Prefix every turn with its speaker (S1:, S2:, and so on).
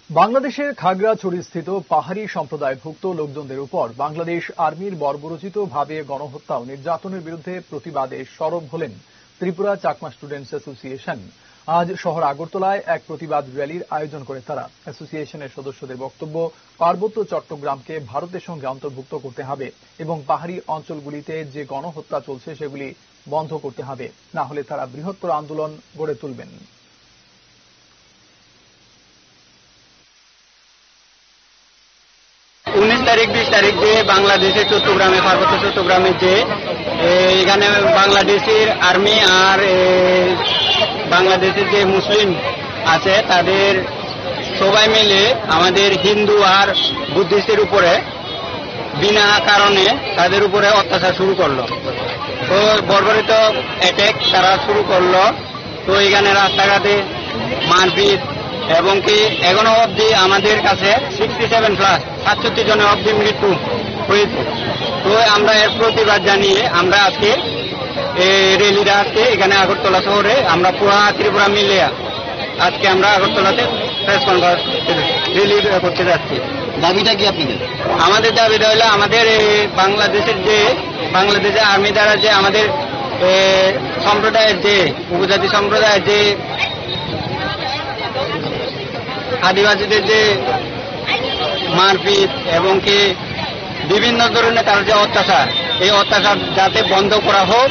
S1: বাংলাদেশের খাগড়াছড়িস্থিত পাহাড়ি সম্প্রদায়ভুক্ত লোকজনদের উপর বাংলাদেশ আর্মির বর্বরোচিতভাবে গণহত্যা ও নির্যাতনের বিরুদ্ধে প্রতিবাদে সরব হলেন ত্রিপুরা চাকমা স্টুডেন্টস অ্যাসোসিয়েশন। আজ শহর আগরতলায় এক প্রতিবাদ র্যালির আয়োজন করে তারা। অ্যাসোসিয়েশনের সদস্যদের বক্তব্য, পার্বত্য চট্টগ্রামকে ভারতের সঙ্গে অন্তর্ভুক্ত করতে হবে এবং পাহাড়ি অঞ্চলগুলিতে যে গণহত্যা চলছে সেগুলি বন্ধ করতে হবে, না হলে তারা বৃহত্তর আন্দোলন গড়ে তুলবেন।
S2: 19 তারিখ 20 তারিখ যে বাংলাদেশে চট্টগ্রামে পার্বত্য চট্টগ্রামে যে এখানে বাংলাদেশের আর্মি আর বাংলাদেশের যে মুসলিম আছে তাদের সবাই মিলে আমাদের হিন্দু আর বুদ্ধিস্টের উপরে বিনা কারণে তাদের উপরে অত্যাচার শুরু করলো। তো বর্বরিত অ্যাটাক তারা শুরু করলো। তো এখানে রাস্তাঘাটে মারপিট এবং কি এখনো অবধি আমাদের কাছে 67+ জনের অবধি মৃত্যু হয়েছে। তো আমরা এর প্রতিবাদ জানিয়ে আমরা আজকে র্যালিটা আজকে এখানে আগরতলা শহরে আমরা পুরা ত্রিপুরা মিলে আজকে আমরা আগরতলাতে প্রেস কনফারেন্স র্যালি করতে যাচ্ছি।
S3: দাবিটা কি আপনাদের?
S2: আমাদের দাবিটা হলো আমাদের বাংলাদেশের আর্মি দ্বারা যে আমাদের সম্প্রদায়ের যে উপজাতি সম্প্রদায়ের যে আদিবাসীদের যে মারপিট এবং কি বিভিন্ন ধরনের তার যে অত্যাচার, এই অত্যাচার যাতে বন্ধ করা হোক